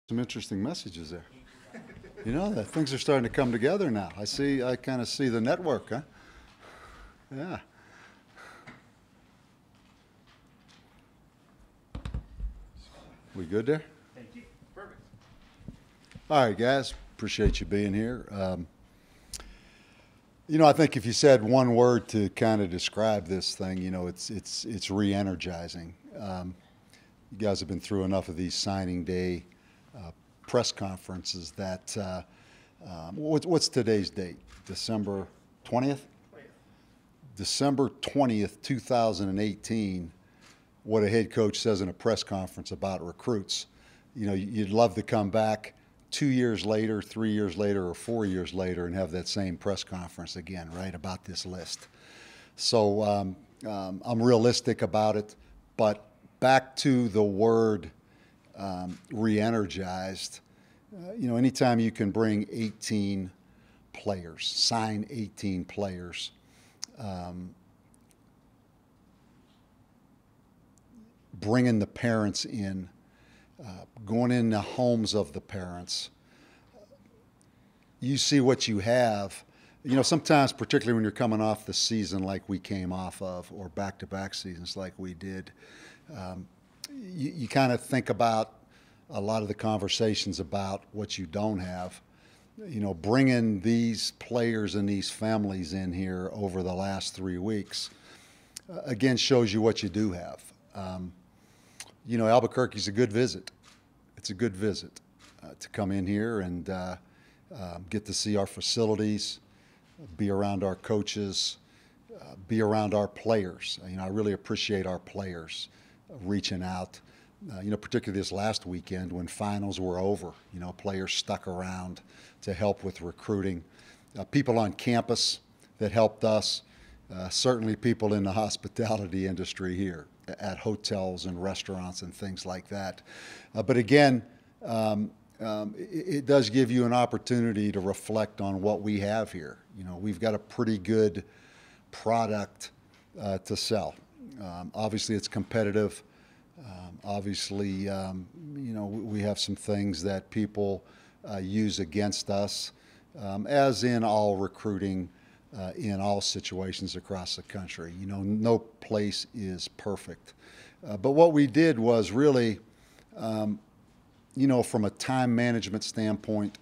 Some interesting messages there. You know, that things are starting to come together now. I kind of see the network, huh? Yeah. We good there? Thank you. Perfect. All right, guys. Appreciate you being here. I think if you said one word to kind of describe this thing, it's re-energizing. You guys have been through enough of these signing day press conferences that what's today's date? December 20th? December 20th, 2018, what a head coach says in a press conference about recruits. You'd love to come back 2 years later, 3 years later, or 4 years later and have that same press conference again, right, about this list. So I'm realistic about it, but back to the word re-energized. Anytime you can bring 18 players, sign 18 players, bringing the parents in, going in the homes of the parents, you see what you have. Sometimes, particularly when you're coming off the season like we came off of, or back-to-back seasons like we did, you kind of think about a lot of the conversations about what you don't have. Bringing these players and these families in here over the last 3 weeks, again, shows you what you do have. Albuquerque's a good visit. It's a good visit to come in here and get to see our facilities, be around our coaches, be around our players. I really appreciate our players reaching out. Particularly this last weekend when finals were over, players stuck around to help with recruiting. People on campus that helped us, certainly people in the hospitality industry here at hotels and restaurants and things like that. But again, it does give you an opportunity to reflect on what we have here. We've got a pretty good product to sell. Obviously, it's competitive. Obviously, we have some things that people use against us, as in all recruiting, in all situations across the country. No place is perfect. But what we did was really, from a time management standpoint,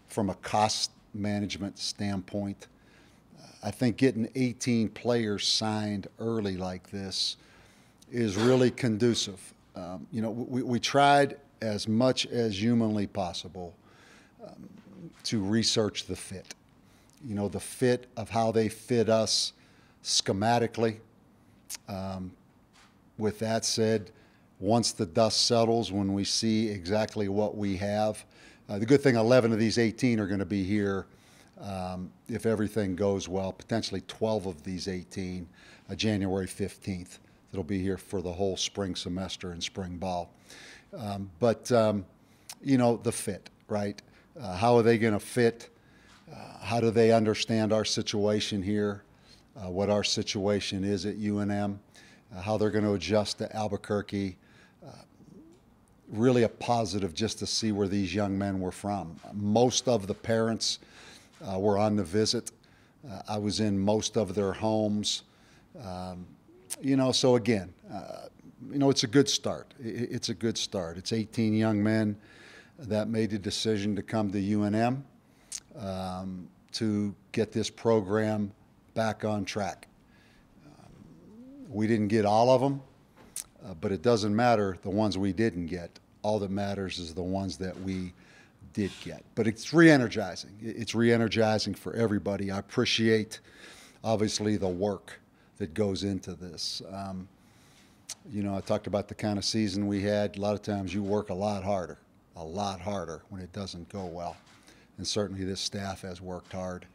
from a cost management standpoint, I think getting 18 players signed early like this is really conducive. We tried as much as humanly possible to research the fit. The fit of how they fit us schematically. With that said, once the dust settles, when we see exactly what we have, the good thing, 11 of these 18 are going to be here if everything goes well, potentially 12 of these 18, January 15th. That'll be here for the whole spring semester and spring ball. But the fit, right? How are they going to fit? How do they understand our situation here? What our situation is at UNM? How they're going to adjust to Albuquerque? Really a positive just to see where these young men were from. Most of the parents were on the visit. I was in most of their homes. So again, it's a good start. It's a good start. It's 18 young men that made the decision to come to UNM to get this program back on track. We didn't get all of them, but it doesn't matter the ones we didn't get. All that matters is the ones that we did get. But it's re-energizing. It's re-energizing for everybody. I appreciate, obviously, the work that goes into this. I talked about the kind of season we had. A lot of times you work a lot harder when it doesn't go well. And certainly this staff has worked hard.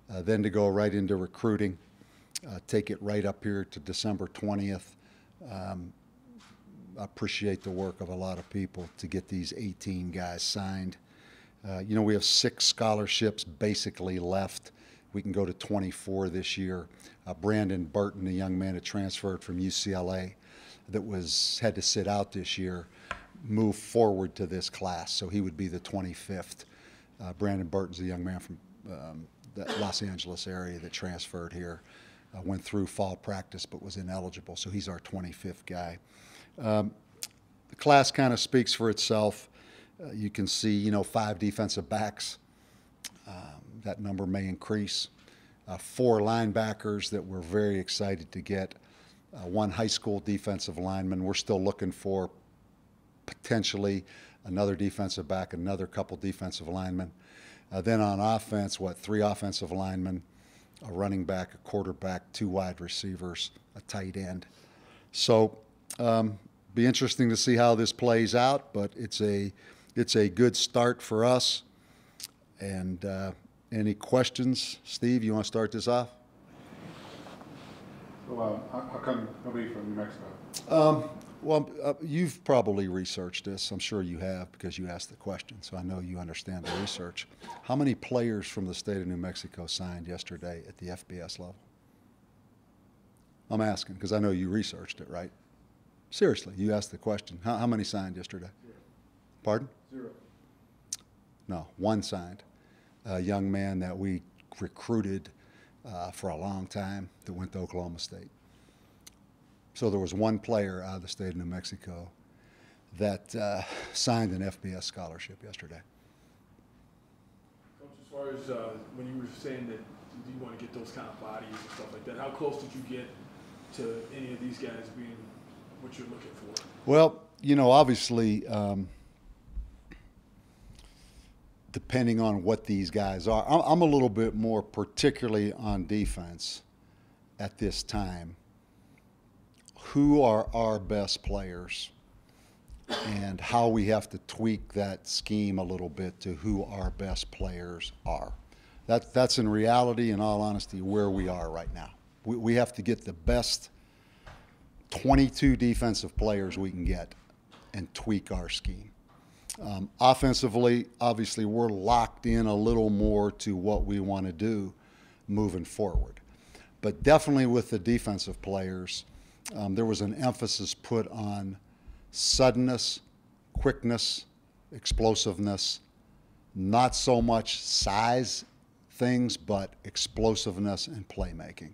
Then to go right into recruiting, take it right up here to December 20th. I appreciate the work of a lot of people to get these 18 guys signed. We have 6 scholarships basically left. We can go to 24 this year. Brandon Burton, a young man that transferred from UCLA that had to sit out this year. move forward to this class, so he would be the 25th. Brandon Burton's a young man from the Los Angeles area that transferred here, went through fall practice but was ineligible, so he's our 25th guy. The class kind of speaks for itself. You can see, 5 defensive backs. That number may increase. 4 linebackers that we're very excited to get. 1 high school defensive lineman. We're still looking for potentially another defensive back, another couple defensive linemen. Then on offense, 3 offensive linemen, a running back, a quarterback, 2 wide receivers, a tight end. So be interesting to see how this plays out, but it's a good start for us. And any questions? Steve, you want to start this off? Well, how come nobody from New Mexico? You've probably researched this. I'm sure you have because you asked the question, so I know you understand the research. How many players from the state of New Mexico signed yesterday at the FBS level? I'm asking because I know you researched it, right? Seriously, you asked the question. How many signed yesterday? 0. Pardon? 0. No, 1 signed. A young man that we recruited for a long time that went to Oklahoma State. So there was 1 player out of the state of New Mexico that signed an FBS scholarship yesterday. Coach, as far as when you were saying that you want to get those kind of bodies and stuff like that, how close did you get to any of these guys being what you're looking for? Well, obviously, depending on what these guys are, I'm a little bit more particularly on defense at this time. Who are our best players and how we have to tweak that scheme a little bit to who our best players are. That's in reality, in all honesty, where we are right now. We have to get the best 22 defensive players we can get and tweak our scheme. Offensively, obviously, we're locked in a little more to what we want to do moving forward. But definitely with the defensive players, there was an emphasis put on suddenness, quickness, explosiveness, not so much size things, but explosiveness and playmaking.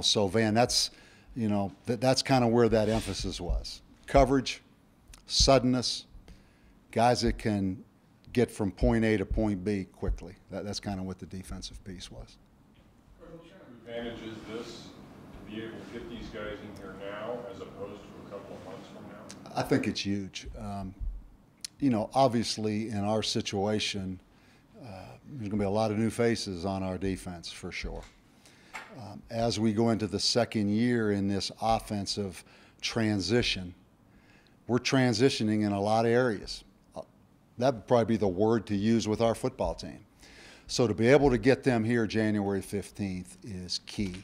So Van, that's kind of where that emphasis was. Coverage, suddenness, guys that can get from point A to point B quickly. That's kind of what the defensive piece was. What kind of advantage is this to be able to get these guys in here now as opposed to a couple of months from now? I think it's huge. Obviously in our situation, there's going to be a lot of new faces on our defense for sure. As we go into the second year in this offensive transition, we're transitioning in a lot of areas. That would probably be the word to use with our football team. So to be able to get them here January 15th is key.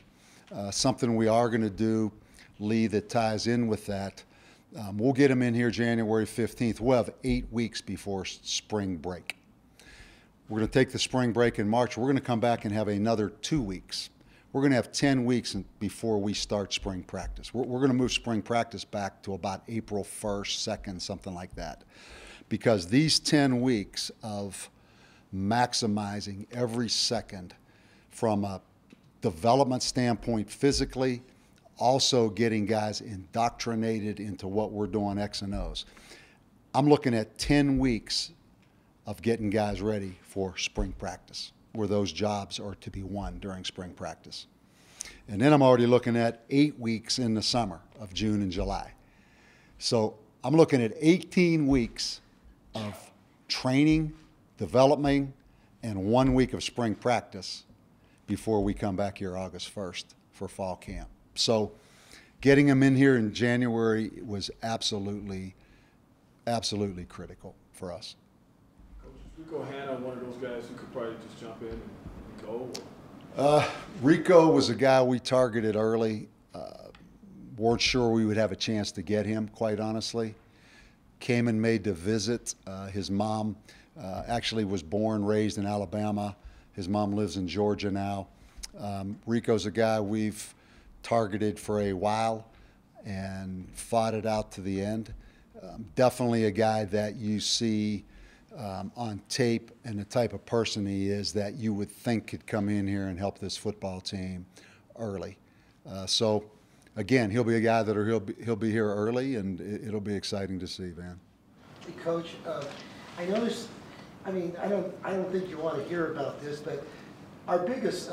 Something we are going to do, Lee, that ties in with that, we'll get them in here January 15th. We'll have 8 weeks before spring break. We're going to take the spring break in March. We're going to come back and have another 2 weeks. We're going to have 10 weeks before we start spring practice. We're going to move spring practice back to about April 1st, 2nd, something like that. Because these 10 weeks of maximizing every second from a development standpoint physically, also getting guys indoctrinated into what we're doing X and O's. I'm looking at 10 weeks of getting guys ready for spring practice, where those jobs are to be won during spring practice. And then I'm already looking at 8 weeks in the summer of June and July. So I'm looking at 18 weeks of training, development, and 1 week of spring practice before we come back here August 1st for fall camp. So getting them in here in January was absolutely critical for us. Coach, is Rico Hanna one of those guys who could probably just jump in and go? Rico was a guy we targeted early. Weren't sure we would have a chance to get him, quite honestly. Came and made the visit. His mom actually was born, raised in Alabama. His mom lives in Georgia now. Rico's a guy we've targeted for a while and fought it out to the end. Definitely a guy that you see on tape and the type of person he is that you would think could come in here and help this football team early. So, again, he'll be a guy that he'll be here early, and it'll be exciting to see, Van. Hey, Coach, I noticed. I mean, I don't think you want to hear about this, but our biggest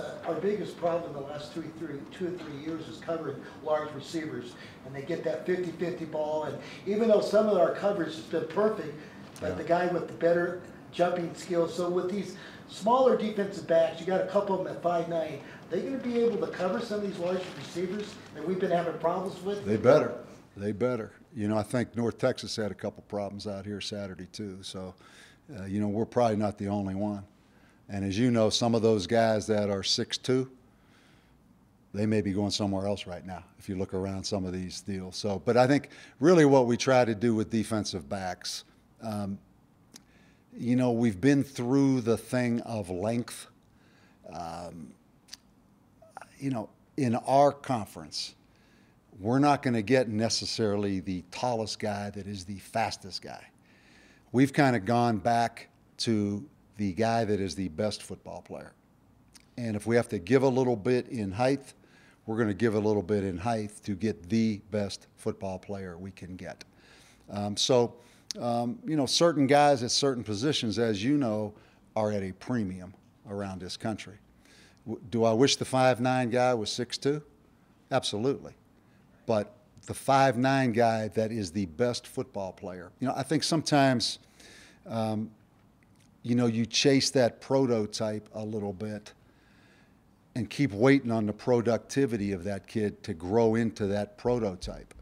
problem in the last two or three years is covering large receivers, and they get that 50-50 ball. And even though some of our coverage has been perfect, but the guy with the better jumping skills. So with these smaller defensive backs, you got a couple of them at 5'9". Are they going to be able to cover some of these large receivers that we've been having problems with? They better. They better. You know, I think North Texas had a couple problems out here Saturday too. So, you know, we're probably not the only one. And as you know, some of those guys that are 6'2", they may be going somewhere else right now if you look around some of these deals. So, but I think really what we try to do with defensive backs, you know, we've been through the thing of length. You know, in our conference, we're not going to get necessarily the tallest guy that is the fastest guy. We've kind of gone back to the guy that is the best football player. And if we have to give a little bit in height, we're going to give a little bit in height to get the best football player we can get. You know, certain guys at certain positions, as you know, are at a premium around this country. Do I wish the 5'9" guy was 6'2"? Absolutely. But the 5'9" guy that is the best football player, you know, I think sometimes, you know, you chase that prototype a little bit and keep waiting on the productivity of that kid to grow into that prototype.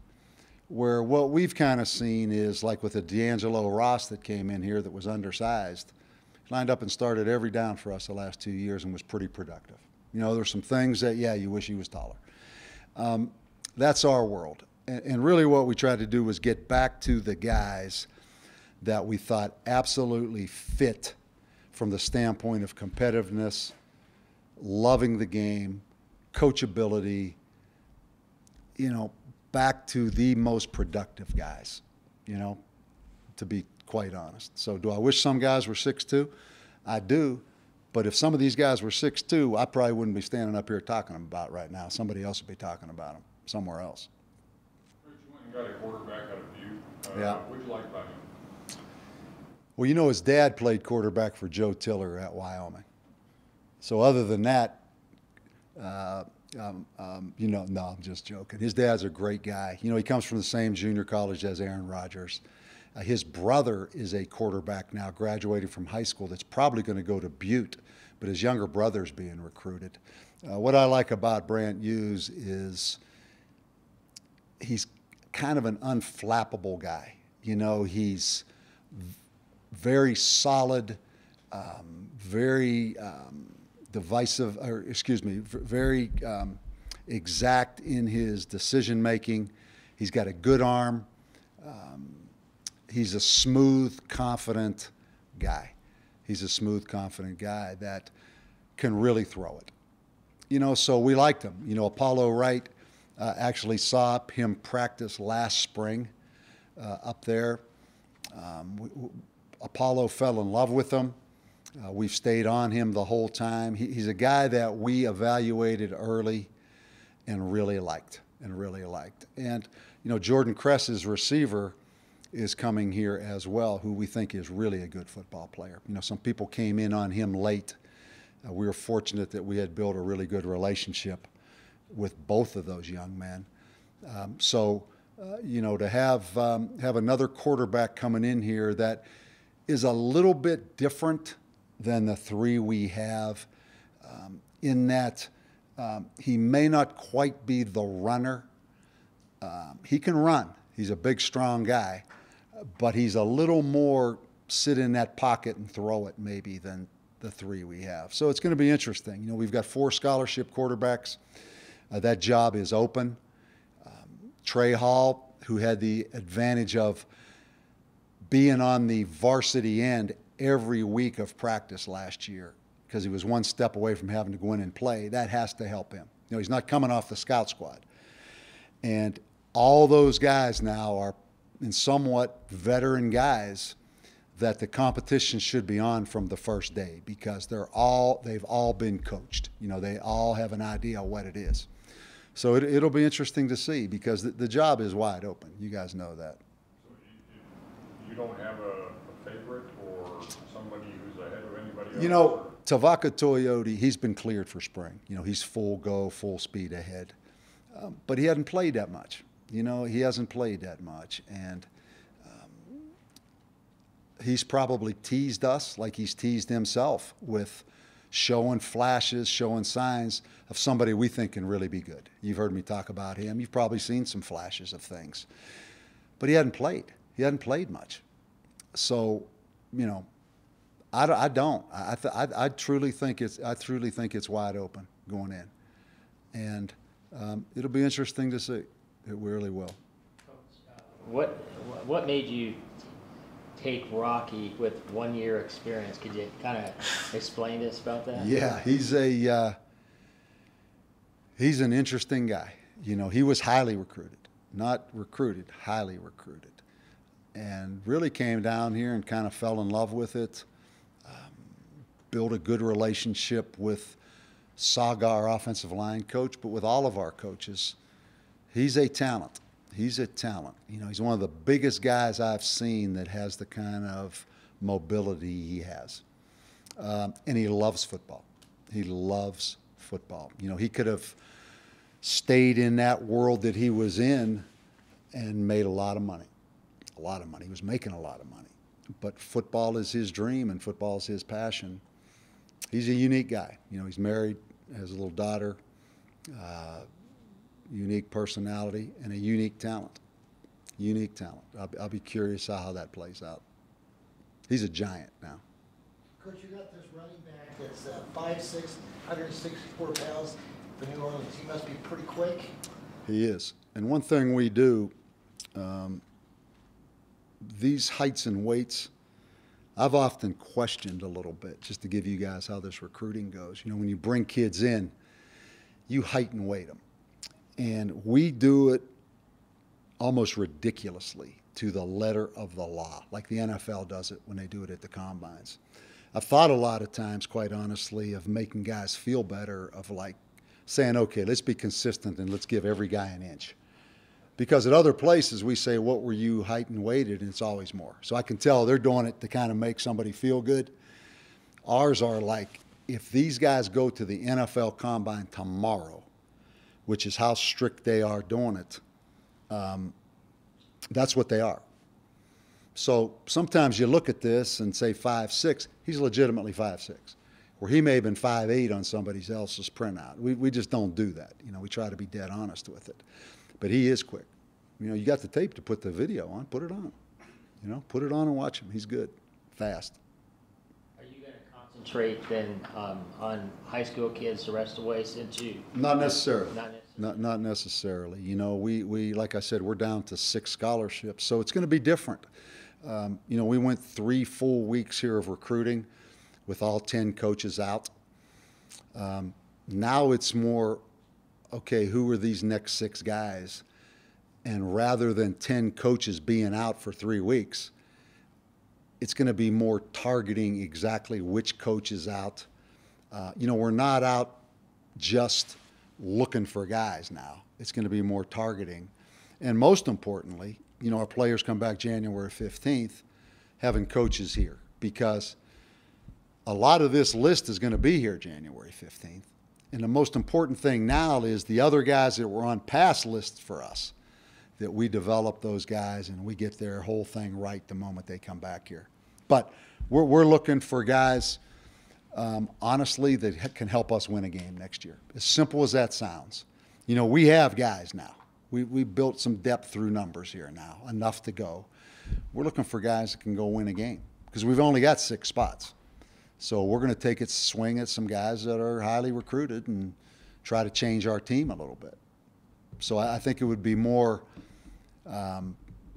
Where what we've kind of seen is like with the D'Angelo Ross that came in here that was undersized, lined up and started every down for us the last 2 years and was pretty productive. You know, there's some things that, yeah, you wish he was taller. That's our world. And really what we tried to do was get back to the guys that we thought absolutely fit from the standpoint of competitiveness, loving the game, coachability, you know, back to the most productive guys, you know, to be quite honest. So do I wish some guys were 6'2"? I do. But if some of these guys were 6'2", I probably wouldn't be standing up here talking about right now. Somebody else would be talking about them somewhere else. Rich, you went and got a quarterback out of Butte. Yeah. What did you like about him? Well, you know, his dad played quarterback for Joe Tiller at Wyoming. So other than that, you know, no, I'm just joking. His dad's a great guy. You know, he comes from the same junior college as Aaron Rodgers. His brother is a quarterback now, graduating from high school, that's probably going to go to Butte, but his younger brother's being recruited. What I like about Brant Hughes is he's kind of an unflappable guy. You know, he's very solid, very divisive, or excuse me, very exact in his decision making. He's got a good arm. He's a smooth, confident guy. He's a smooth, confident guy that can really throw it. You know, so we liked him. You know, Apollo Wright actually saw him practice last spring up there. Apollo fell in love with him. We've stayed on him the whole time. He's a guy that we evaluated early and really liked. And, you know, Jordan Cress's receiver is coming here as well, who we think is really a good football player. You know, some people came in on him late. We were fortunate that we had built a really good relationship with both of those young men. You know, to have another quarterback coming in here that is a little bit different than the three we have, in that he may not quite be the runner. He can run. He's a big, strong guy, but he's a little more sit in that pocket and throw it maybe than the three we have. So it's going to be interesting. You know, we've got 4 scholarship quarterbacks. That job is open. Trey Hall, who had the advantage of being on the varsity end every week of practice last year because he was one step away from having to go in and play, that has to help him. You know, he's not coming off the scout squad. And all those guys now are and somewhat veteran guys that the competition should be on from the first day, because they've all been coached. You know, they all have an idea what it is. So it'll be interesting to see, because the job is wide open. You guys know that. So you don't have a favorite or somebody who's ahead of anybody else? You know, Tavaka Toyota, he's been cleared for spring. You know, he's full go, full speed ahead. But he hadn't played that much. You know, he hasn't played that much. And he's probably teased us like he's teased himself with showing flashes, showing signs of somebody we think can really be good. You've heard me talk about him. You've probably seen some flashes of things. But he hadn't played. He hadn't played much. So, you know, I don't. I truly think it's wide open going in. And it'll be interesting to see. It really will. What made you take Rocky with 1 year experience? Could you kind of explain this about that? Yeah, he's an interesting guy. You know, he was highly recruited, not recruited, highly recruited, and really came down here and kind of fell in love with it. Built a good relationship with Saga, our offensive line coach, but with all of our coaches. He's a talent. He's a talent. You know, he's one of the biggest guys I've seen that has the kind of mobility he has. And he loves football. He loves football. You know, he could have stayed in that world that he was in and made a lot of money. A lot of money. He was making a lot of money. But football is his dream and football is his passion. He's a unique guy. You know, he's married, has a little daughter, unique personality, and a unique talent. Unique talent. I'll be curious how that plays out. He's a giant now. Coach, you got this running back that's 5'6", 164 pounds for New Orleans. He must be pretty quick. He is. And one thing we do, these heights and weights, I've often questioned a little bit, just to give you guys how this recruiting goes. You know, when you bring kids in, you height and weight them. And we do it almost ridiculously to the letter of the law, like the NFL does it when they do it at the combines. I've thought a lot of times, quite honestly, of making guys feel better, of like saying, okay, let's be consistent and let's give every guy an inch. Because at other places we say, what were you height and weighted? And it's always more. So I can tell they're doing it to kind of make somebody feel good. Ours are like, if these guys go to the NFL Combine tomorrow, which is how strict they are doing it, that's what they are. So sometimes you look at this and say 5'6", he's legitimately 5'6", where he may have been 5'8" on somebody else's printout. We just don't do that. You know, we try to be dead honest with it. But he is quick. You know, you got the tape to put the video on, put it on. You know, put it on and watch him. He's good, fast. Are you going to concentrate then on high school kids the rest of the way into? Not necessarily. Not necessarily. Not necessarily. You know, we like I said, we're down to 6 scholarships, so it's going to be different. You know, we went 3 full weeks here of recruiting with all 10 coaches out. Now it's more, okay, who are these next 6 guys? And rather than 10 coaches being out for 3 weeks, it's going to be more targeting exactly which coach is out. You know, we're not out just looking for guys now. It's going to be more targeting. And most importantly, you know, our players come back January 15th having coaches here, because a lot of this list is going to be here January 15th. And the most important thing now is the other guys that were on past lists for us, that we develop those guys and we get their whole thing right the moment they come back here. But we're looking for guys, honestly, that can help us win a game next year. As simple as that sounds. You know, we have guys now. We built some depth through numbers here now, enough to go. We're looking for guys that can go win a game, because we've only got 6 spots. So we're going to take a swing at some guys that are highly recruited and try to change our team a little bit. So I think it would be more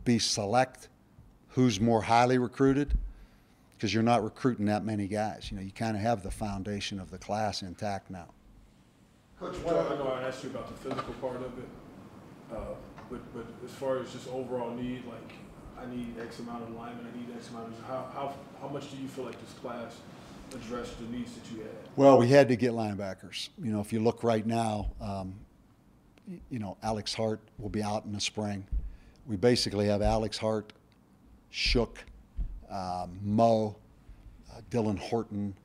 be select who's more highly recruited, because you're not recruiting that many guys. You know, you kind of have the foundation of the class intact now. Coach, I know I asked you about the physical part of it, but as far as just overall need, like I need X amount of linemen, I need X amount of, how much do you feel like this class addressed the needs that you had? Well, we had to get linebackers. You know, if you look right now, you know, Alex Hart will be out in the spring. We basically have Alex Hart, Shook, Mo, Dylan Horton.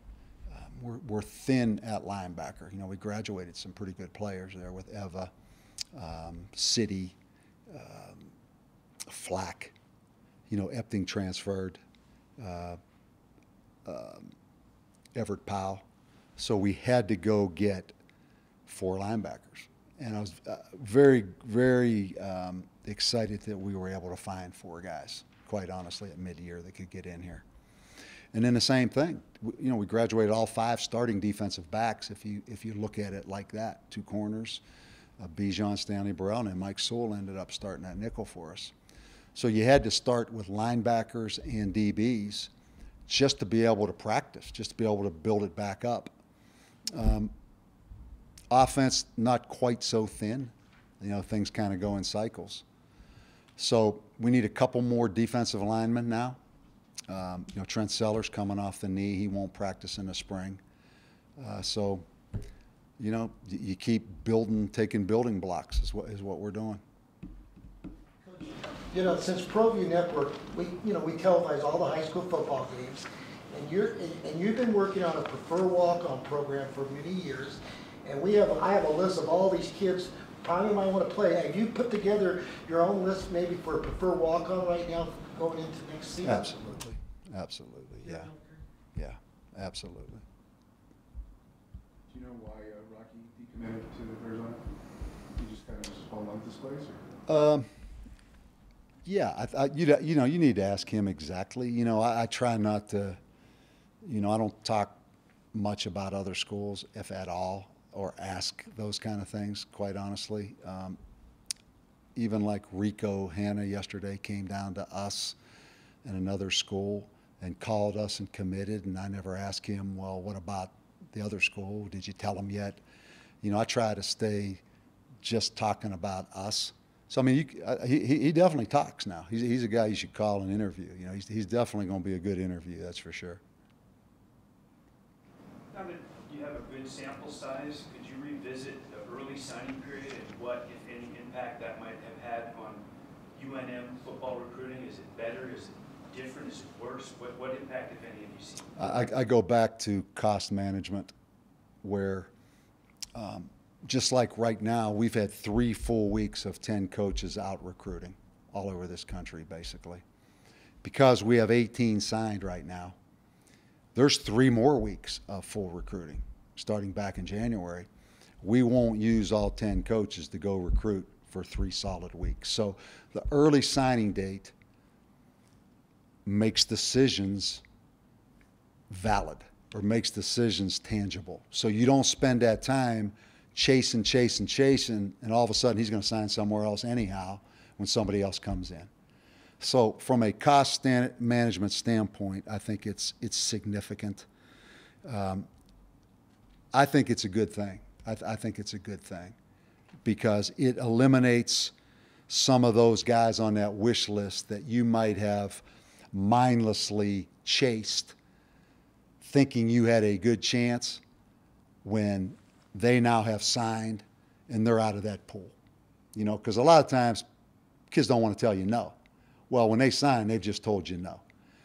We're thin at linebacker. You know, we graduated some pretty good players there with Eva, City, Flack. You know, Epting transferred, Everett Powell. So we had to go get 4 linebackers. And I was very, very excited that we were able to find 4 guys, quite honestly, at mid-year that could get in here. And then the same thing, you know, we graduated all 5 starting defensive backs if you look at it like that. 2 corners, Bijan, Stanley Burrell, and Mike Sewell ended up starting that nickel for us. So you had to start with linebackers and DBs just to be able to practice, just to be able to build it back up. Offense, not quite so thin. You know, things kind of go in cycles. So we need a couple more defensive linemen now. You know, Trent Sellers coming off the knee. He won't practice in the spring. So, you know, you keep building, taking building blocks is what we're doing. You know, since ProView Network, we televise all the high school football games, and you've been working on a prefer walk-on program for many years, and I have a list of all these kids probably might want to play. Have you put together your own list maybe for a prefer walk-on right now going into next season? Absolutely, yeah, absolutely. Do you know why Rocky decommitted to Arizona? He just kind of just fall out this place? Or? Yeah, you know, you need to ask him exactly. You know, I try not to, you know, I don't talk much about other schools, if at all, or ask those kind of things, quite honestly. Even like Rico Hanna yesterday came down to us and another school and called us and committed, and I never asked him, well, what about the other school? Did you tell him yet? You know, I try to stay just talking about us. So, I mean, he definitely talks now. He's a guy you should call and interview. You know, he's definitely going to be a good interview, that's for sure. Now that you have a good sample size, could you revisit the early signing period and what, if any, impact that might have had on UNM football recruiting? Is it better? Is it different? Is it worse? What impact, if any, have you seen? I go back to cost management, where just like right now, we've had 3 full weeks of 10 coaches out recruiting all over this country, basically. Because we have 18 signed right now, there's 3 more weeks of full recruiting starting back in January. We won't use all 10 coaches to go recruit for 3 solid weeks. So the early signing date makes decisions valid or makes decisions tangible. So you don't spend that time chasing, and all of a sudden he's going to sign somewhere else anyhow when somebody else comes in. So from a cost management standpoint, I think it's significant. I think it's a good thing. I think it's a good thing because it eliminates some of those guys on that wish list that you might have mindlessly chased thinking you had a good chance when they now have signed and they're out of that pool. You know, because a lot of times kids don't want to tell you no. Well, when they sign, they've just told you no.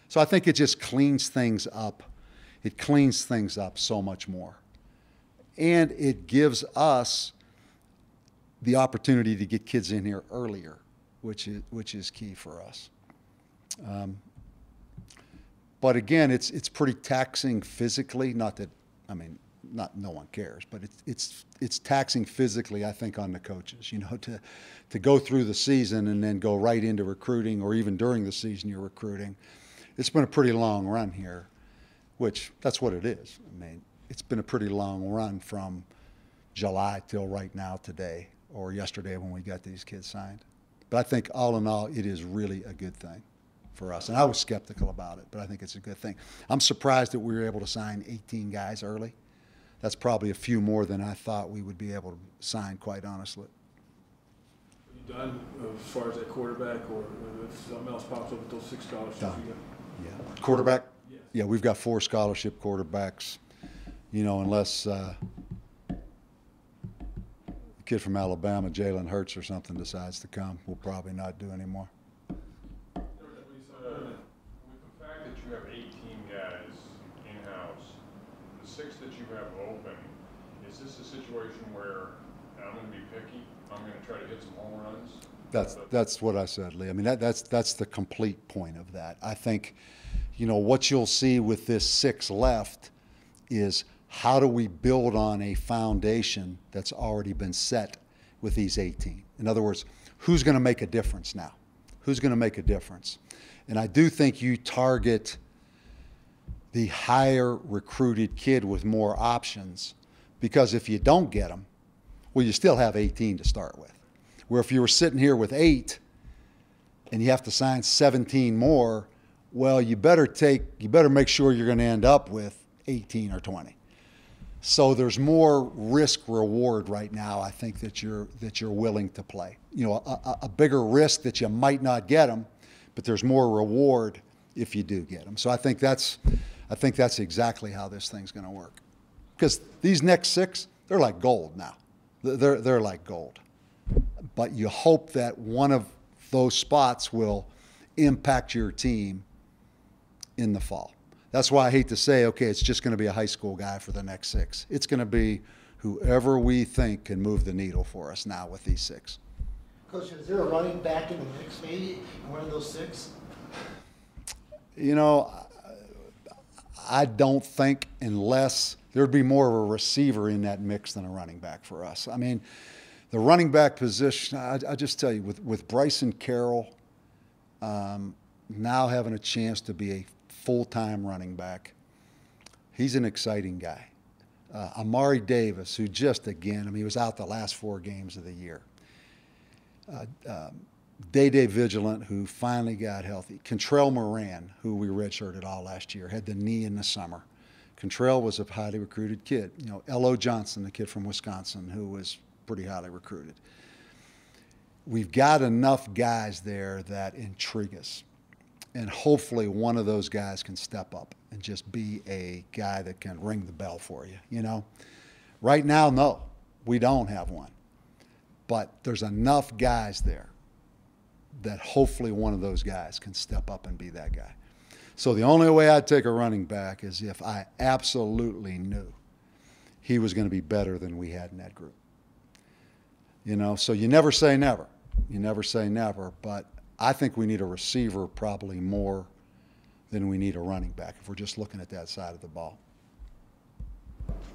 So I think it just cleans things up. It cleans things up so much more. And it gives us the opportunity to get kids in here earlier, which is key for us. But again, it's pretty taxing physically. Not that, I mean, no one cares, but it's taxing physically, I think, on the coaches. You know, to go through the season and then go right into recruiting, or even during the season you're recruiting. It's been a pretty long run here, which that's what it is. I mean, it's been a pretty long run from July till right now today, or yesterday when we got these kids signed. But I think all in all, it is really a good thing for us. And I was skeptical about it, but I think it's a good thing. I'm surprised that we were able to sign 18 guys early. That's probably a few more than I thought we would be able to sign, quite honestly. When You done as far as that quarterback, or if something else pops up with those 6 scholarships? Done. You got? Yeah. Quarterback? Yes. Yeah, we've got 4 scholarship quarterbacks. You know, unless the kid from Alabama, Jalen Hurts or something, decides to come, we'll probably not do any more. With the fact that you have 18 guys in-house, the 6 that you have open, is this a situation where I'm going to be picky? I'm going to try to hit some home runs? That's what I said, Lee. I mean, that's the complete point of that. I think, you know, what you'll see with this 6 left is how do we build on a foundation that's already been set with these 18? In other words, who's going to make a difference now? Who's going to make a difference? And I do think you target the higher recruited kid with more options, because if you don't get them, well, you still have 18 to start with. Where if you were sitting here with 8 and you have to sign 17 more, well, you better make sure you're going to end up with 18 or 20. So there's more risk reward right now, I think, that you're willing to play. You know, a bigger risk that you might not get them, but there's more reward if you do get them. So I think that's exactly how this thing's going to work. Because these next 6, they're like gold now. They're like gold. But you hope that one of those spots will impact your team in the fall. That's why I hate to say, okay, it's just going to be a high school guy for the next 6. It's going to be whoever we think can move the needle for us now with these 6. Coach, is there a running back in the mix maybe in one of those 6? You know, I don't think, unless there'd be more of a receiver in that mix than a running back for us. I mean, the running back position, I just tell you, with Bryson Carroll now having a chance to be a full-time running back, he's an exciting guy. Amari Davis, who just, again, I mean, he was out the last 4 games of the year. Day Vigilant, who finally got healthy. Contrell Moran, who we redshirted all last year, had the knee in the summer. Contrell was a highly recruited kid. You know, L.O. Johnson, the kid from Wisconsin, who was pretty highly recruited. We've got enough guys there that intrigue us. And hopefully one of those guys can step up and just be a guy that can ring the bell for you, you know. Right now, no, we don't have one. But there's enough guys there that hopefully one of those guys can step up and be that guy. So the only way I'd take a running back is if I absolutely knew he was going to be better than we had in that group. You know, so you never say never. You never say never, but I think we need a receiver probably more than we need a running back if we're just looking at that side of the ball.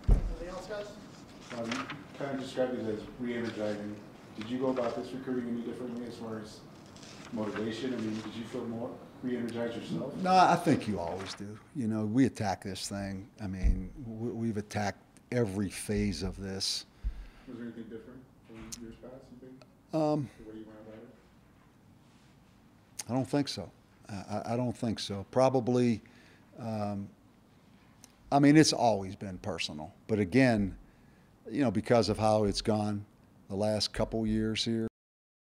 Anything else, guys? You kind of described it as re-energizing. Did you go about this recruiting any differently as far as motivation? I mean, did you feel more re-energized yourself? No, I think you always do. You know, we attack this thing. I mean, we've attacked every phase of this. Was there anything different from years past, you think? The way you went about it? I don't think so. I don't think so. Probably, I mean, it's always been personal. But again, you know, because of how it's gone the last couple years here,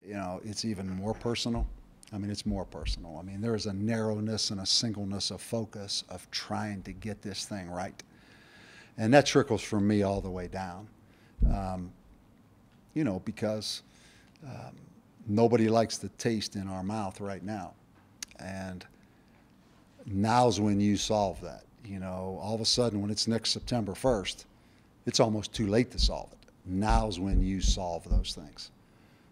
you know, it's even more personal. I mean, it's more personal. I mean, there is a narrowness and a singleness of focus of trying to get this thing right. And that trickles from me all the way down. You know, because nobody likes the taste in our mouth right now. And now's when you solve that. You know, all of a sudden when it's next September 1st, it's almost too late to solve it. Now's when you solve those things.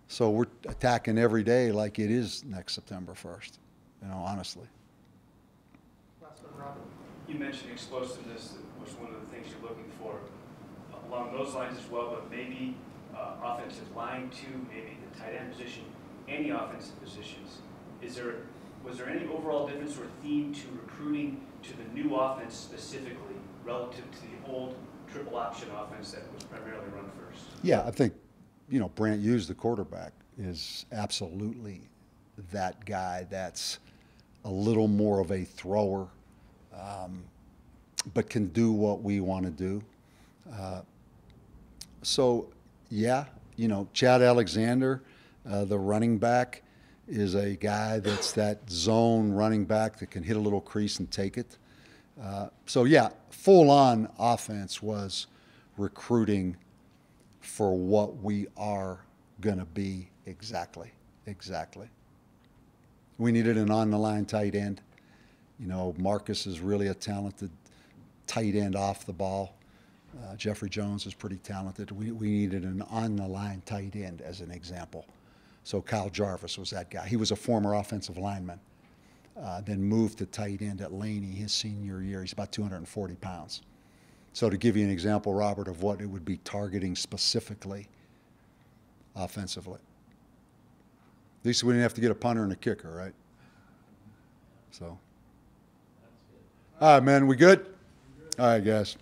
So we're attacking every day like it is next September 1st, you know, honestly. Last one, Robert. You mentioned explosiveness was one of the things you're looking for. Along those lines as well, but maybe offensive line too, maybe the tight end position, any offensive positions. Was there any overall difference or theme to recruiting to the new offense specifically relative to the old triple option offense that was primarily run first? Yeah, I think, you know, Brant Hughes, the quarterback, is absolutely that guy that's a little more of a thrower, but can do what we want to do. So, yeah, you know, Chad Alexander, The running back is a guy that's that zone running back that can hit a little crease and take it. So yeah, full-on offense was recruiting for what we are going to be exactly. We needed an on-the-line tight end. You know, Marcus is really a talented tight end off the ball. Jeffrey Jones is pretty talented. We needed an on-the-line tight end as an example. So Kyle Jarvis was that guy. He was a former offensive lineman, then moved to tight end at Laney his senior year. He's about 240 pounds. So to give you an example, Robert, of what it would be targeting specifically offensively. At least we didn't have to get a punter and a kicker, right? So. All right, man, we good? All right, guys.